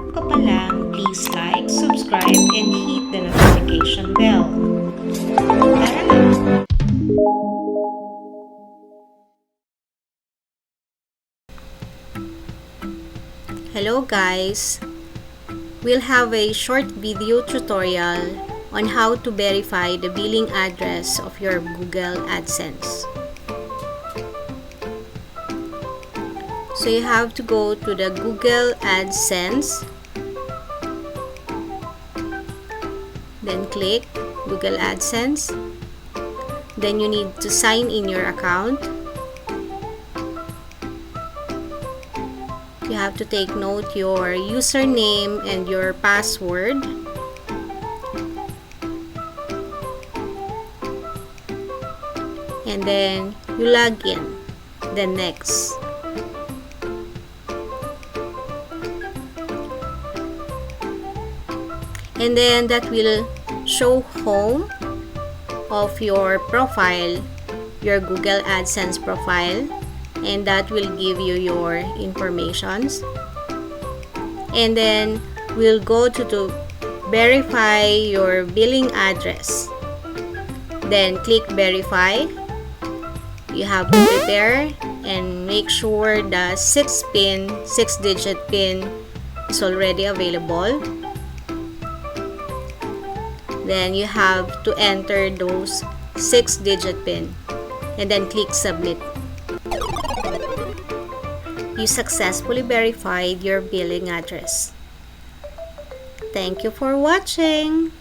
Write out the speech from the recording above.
ka pa lang, please like, subscribe, and hit the notification bell. Tara na! Hello guys! We'll have a short video tutorial on how to verify the billing address of your Google AdSense. So you have to go to the Google AdSense, then click Google AdSense, then you need to sign in your account. You have to take note your username and your password. And then you log in. Then next. And then that will show home of your profile, your Google AdSense profile. And that will give you your informations. And then we'll go to verify your billing address. Then click verify. You have to prepare and make sure the 6-digit pin is already available. Then you have to enter those 6-digit pin and then click submit. You successfully verified your billing address. Thank you for watching.